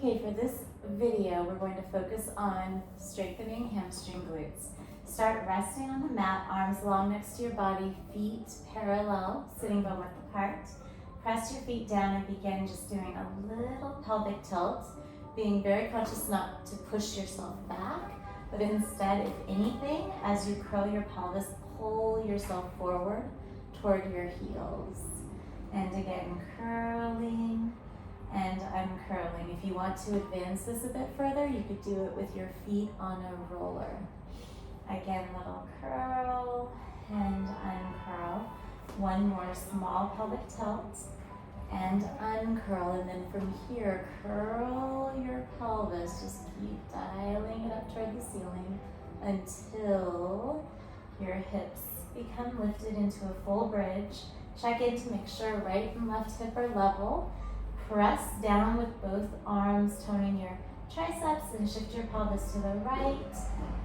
Okay, for this video, we're going to focus on strengthening hamstring glutes. Start resting on the mat, arms long next to your body, feet parallel, sitting bone width apart. Press your feet down and begin just doing a little pelvic tilt, being very conscious not to push yourself back, but instead, if anything, as you curl your pelvis, pull yourself forward toward your heels. And again, curling and uncurling. If you want to advance this a bit further, you could do it with your feet on a roller. Again, little curl and uncurl. One more small pelvic tilt and uncurl. And then from here, curl your pelvis. Just keep dialing it up toward the ceiling until your hips become lifted into a full bridge. Check in to make sure right and left hip are level. Press down with both arms, toning your triceps, and shift your pelvis to the right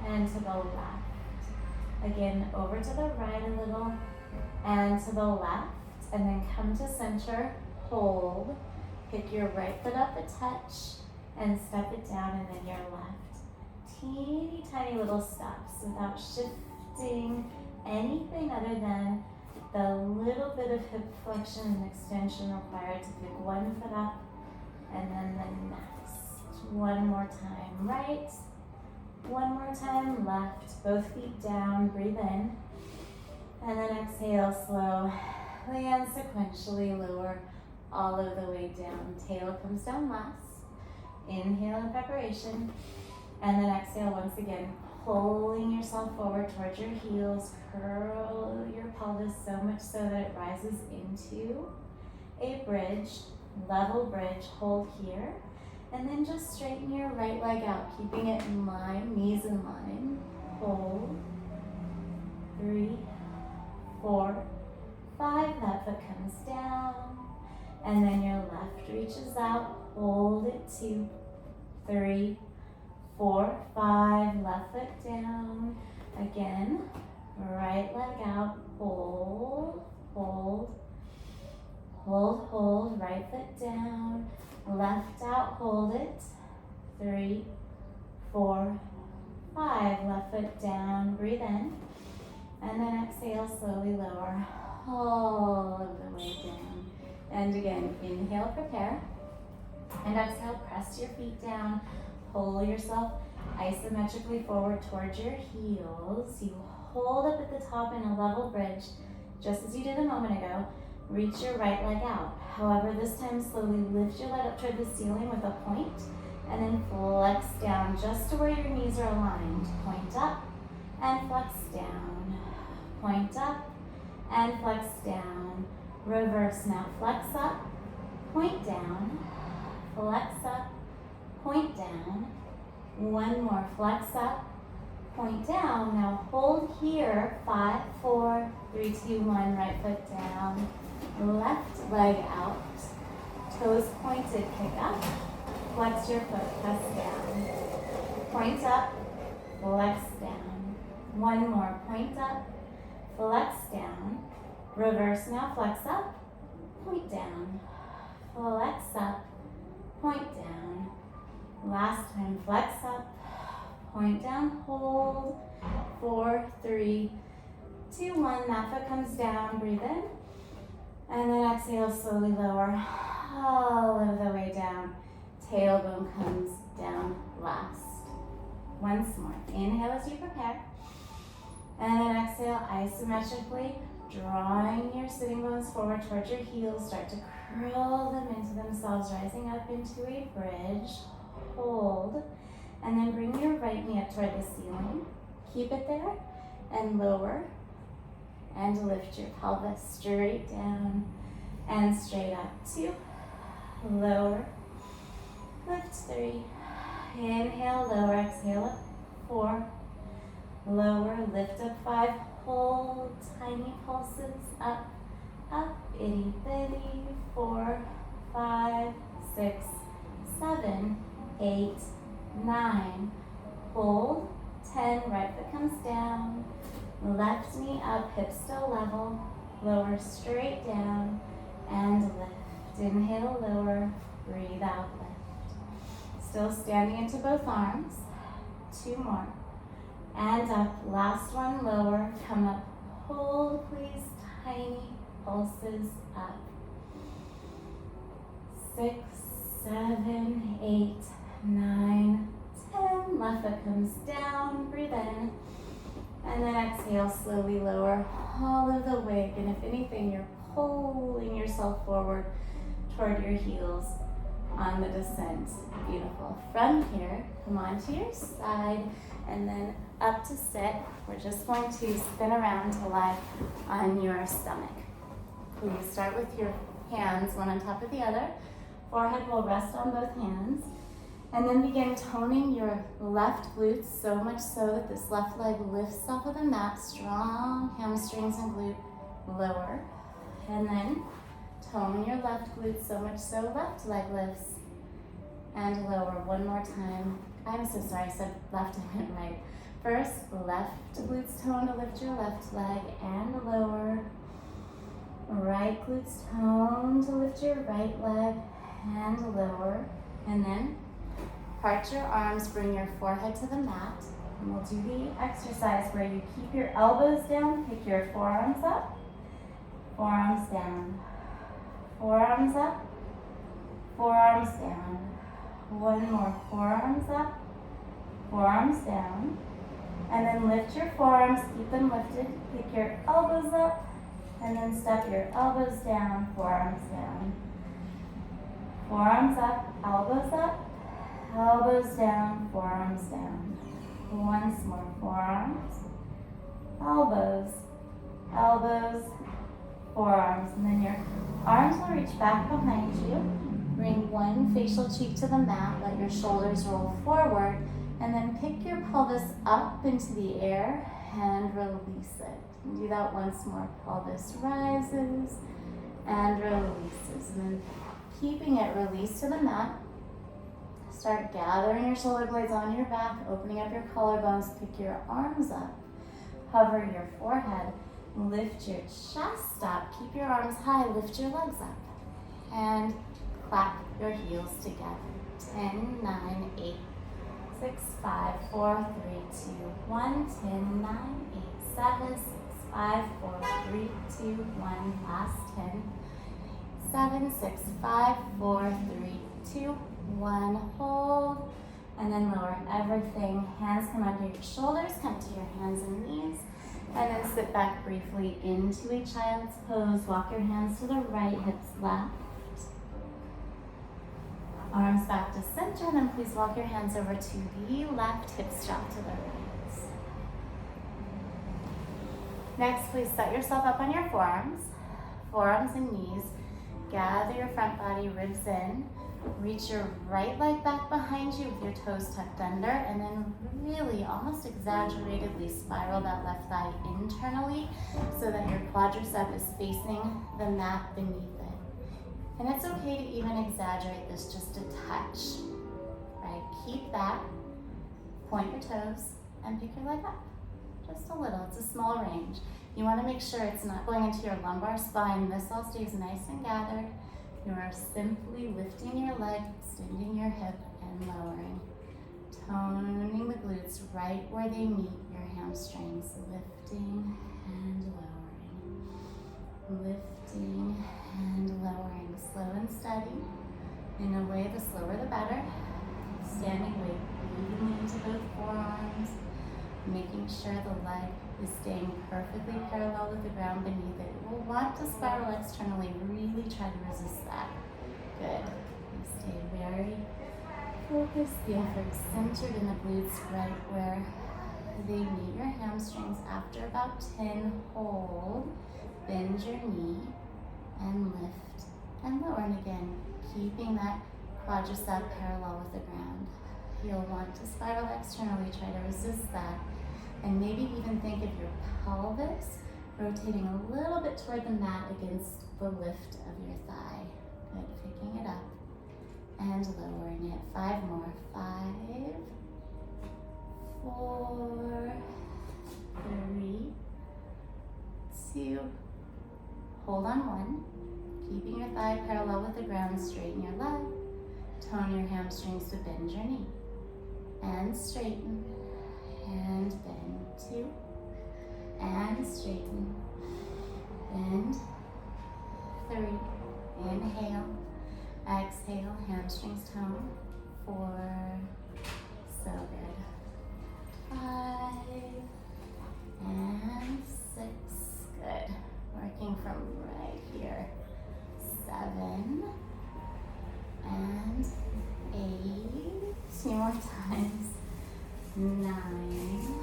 and to the left. Again, over to the right a little and to the left, and then come to center, hold. Pick your right foot up a touch and step it down, and then your left. Teeny tiny little steps without shifting anything other than the little bit of hip flexion and extension required to pick one foot up and then the next. One more time right, one more time left, both feet down, breathe in, and then exhale slowly and sequentially lower all of the way down. Tail comes down last. Inhale in preparation, and then exhale once again, pulling yourself forward towards your heels. Curl your pelvis so much so that it rises into a bridge, level bridge. Hold here, and then just straighten your right leg out, keeping it in line, knees in line. Hold. 3, 4, 5. That foot comes down, and then your left reaches out. Hold it. 2, 3, 4, 5, left foot down. Again, right leg out, hold, hold, hold, hold, right foot down, left out, hold it. 3, 4, 5, left foot down, breathe in, and then exhale, slowly lower all of the way down. And again, inhale, prepare, and exhale, press your feet down. Pull yourself isometrically forward towards your heels. You hold up at the top in a level bridge, just as you did a moment ago. Reach your right leg out. However, this time slowly lift your leg up toward the ceiling with a point, and then flex down just to where your knees are aligned. Point up and flex down. Point up and flex down. Reverse now. Flex up, point down, flex up, point down. One more, flex up, point down. Now hold here. 5, 4, 3, 2, 1. Right foot down, left leg out, toes pointed, kick up, flex your foot, press down, point up, flex down. One more, point up, flex down, reverse now, flex up, point down, flex up, point down. Last time, flex up, point down, hold. 4, 3, 2, 1. That foot comes down, breathe in. And then exhale, slowly lower all of the way down. Tailbone comes down last. Once more. Inhale as you prepare. And then exhale, isometrically, drawing your sitting bones forward towards your heels. Start to curl them into themselves, rising up into a bridge. Hold, and then bring your right knee up toward the ceiling. Keep it there and lower, and lift your pelvis straight down and straight up. 2, lower, lift. 3, inhale, lower, exhale up. 4, lower, lift up. 5, hold, tiny pulses, up, up, itty bitty. 4, 5, 6, 7, 8, 9, hold. 10, right foot comes down, left knee up, hips still level, lower straight down, and lift. Inhale, lower, breathe out, lift. Still standing into both arms. 2 more. And up. Last one, lower. Come up. Hold, please. Tiny pulses up. 6, 7, 8, 9, 10. Left foot comes down. Breathe in. And then exhale, slowly lower all of the weight. And if anything, you're pulling yourself forward toward your heels on the descent. Beautiful. From here, come onto your side and then up to sit. We're just going to spin around to lie on your stomach. Please start with your hands, one on top of the other. Forehead will rest on both hands. And then begin toning your left glutes so much so that this left leg lifts off of the mat. Strong hamstrings and glute lower. And then tone your left glute so much so left leg lifts and lower. One more time. I'm so sorry, I said left, I meant right. First, left glutes tone to lift your left leg and lower. Right glutes tone to lift your right leg and lower. And then part your arms, bring your forehead to the mat. And we'll do the exercise where you keep your elbows down, pick your forearms up, forearms down, forearms up, forearms down. One more, forearms up, forearms down. And then lift your forearms, keep them lifted, pick your elbows up, and then step your elbows down, forearms down. Forearms up, elbows up, elbows down, forearms down. Once more, forearms, elbows, elbows, forearms. And then your arms will reach back behind you. Bring one facial cheek to the mat, let your shoulders roll forward, and then pick your pelvis up into the air and release it. And do that once more. Pelvis rises and releases. And then keeping it released to the mat, start gathering your shoulder blades on your back, opening up your collarbones, pick your arms up, hover your forehead, lift your chest up, keep your arms high, lift your legs up, and clap your heels together. 10, 9, 8, 6, 5, 4, 3, 2, 1, 10, 9, 8, 7, 6, 5, 4, 3, 2, 1, last 10, 7, 6, 5, 4, 3, 2, 1, hold, and then lower everything. Hands come under your shoulders, come to your hands and knees, and then sit back briefly into a child's pose. Walk your hands to the right, hips left. Arms back to center, and then please walk your hands over to the left, hips drop to the right. Next, please set yourself up on your forearms and knees. Gather your front body, ribs in. Reach your right leg back behind you with your toes tucked under, and then really almost exaggeratedly spiral that left thigh internally so that your quadricep is facing the mat beneath it. And it's okay to even exaggerate this just a touch, right? Keep that, point your toes, and pick your leg up. Just a little, it's a small range. You wanna make sure it's not going into your lumbar spine. This all stays nice and gathered. You are simply lifting your leg, extending your hip, and lowering. Toning the glutes right where they meet your hamstrings. Lifting and lowering. Lifting and lowering. Slow and steady. In a way, the slower the better. Standing weight evenly into both forearms. Making sure the leg is staying perfectly parallel with the ground beneath it. We'll want to spiral externally. Really try to resist that. Good. Stay very focused. The effort centered in the glutes right where they meet your hamstrings. After about 10, hold. Bend your knee and lift and lower. And again, keeping that quadricep parallel with the ground. You'll want to spiral externally. Try to resist that. And maybe even think of your pelvis rotating a little bit toward the mat against the lift of your thigh. Good, picking it up and lowering it. 5 more. 5, 4, 3, 2, hold on 1. Keeping your thigh parallel with the ground, straighten your leg. Tone your hamstrings to bend your knee. And straighten. And bend. 2. And straighten. Bend. 3. Inhale. Exhale. Hamstrings tone. 4. So good. 5. And 6. Good. Working from right here. 7. And 8. 2 more times. 9.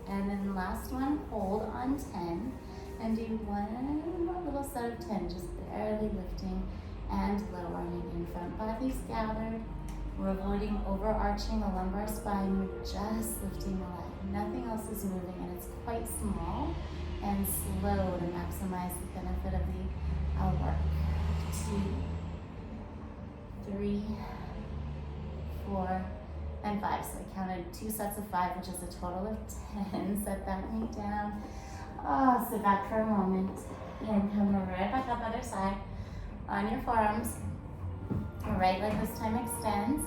And then last one, hold on 10. And do one more little set of 10, just barely lifting and lowering. Again, front body's gathered. We're avoiding overarching the lumbar spine. We're just lifting the leg. Nothing else is moving, and it's quite small and slow to maximize the benefit of the work. 2, 3, 4, and 5. So I counted 2 sets of 5, which is a total of 10. Set that knee down. Oh, sit back for a moment. And come right back up other side. On your forearms. Right leg this time extends.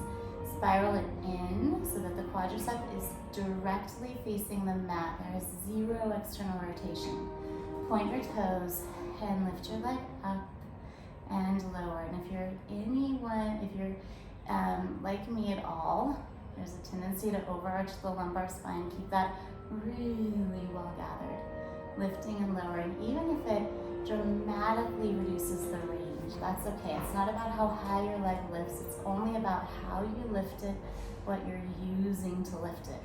Spiral it in so that the quadricep is directly facing the mat. There is 0 external rotation. Point your toes and lift your leg up and lower. And if you're like me at all, there's a tendency to overarch the lumbar spine. Keep that really well gathered. Lifting and lowering, even if it dramatically reduces the range. That's okay. It's not about how high your leg lifts. It's only about how you lift it, what you're using to lift it.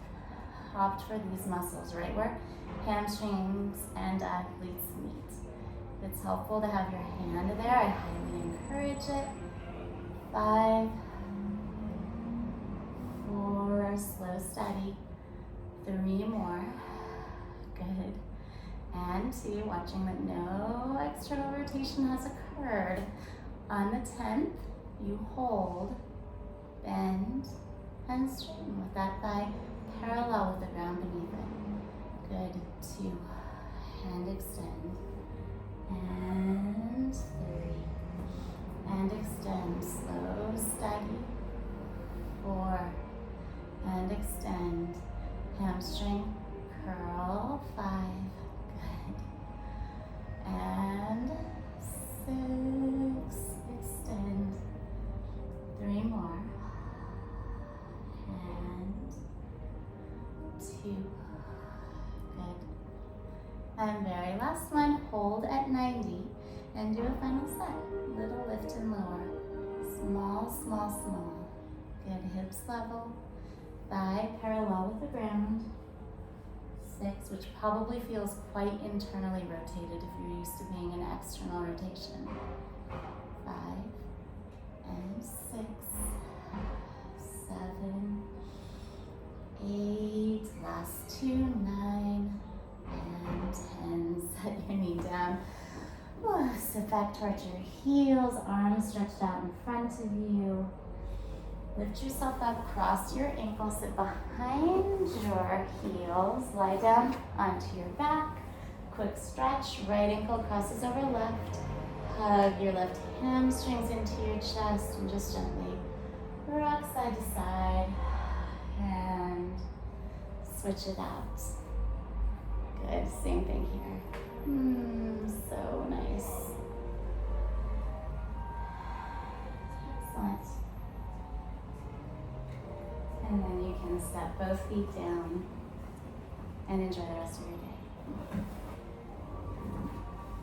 Opt for these muscles right where hamstrings and glutes meet. It's helpful to have your hand there. I highly encourage it. 5, 4, slow, steady. 3 more. Good. And 2, watching that no external rotation has occurred. On the 10th, you hold, bend, and straighten with that thigh parallel with the ground beneath it. Good. 2, and extend. And 3, and extend. Slow, steady. 4, and extend. Hamstring curl. 5. And 6, extend. 3 more. And 2. Good. And very last one, hold at 90 and do a final set. Little lift and lower. Small, small, small. Good. Hips level. Thigh parallel with the ground. 6, which probably feels quite internally rotated if you're used to being in external rotation. 5 and 6, 7, 8, last 2, 9, and 10. Set your knee down. Sit back towards your heels, arms stretched out in front of you. Lift yourself up, cross your ankles, sit behind your heels, lie down onto your back. Quick stretch, right ankle crosses over left. Hug your left hamstrings into your chest and just gently rock side to side and switch it out. Good, same thing here. So nice. Excellent. And then you can step both feet down and enjoy the rest of your day.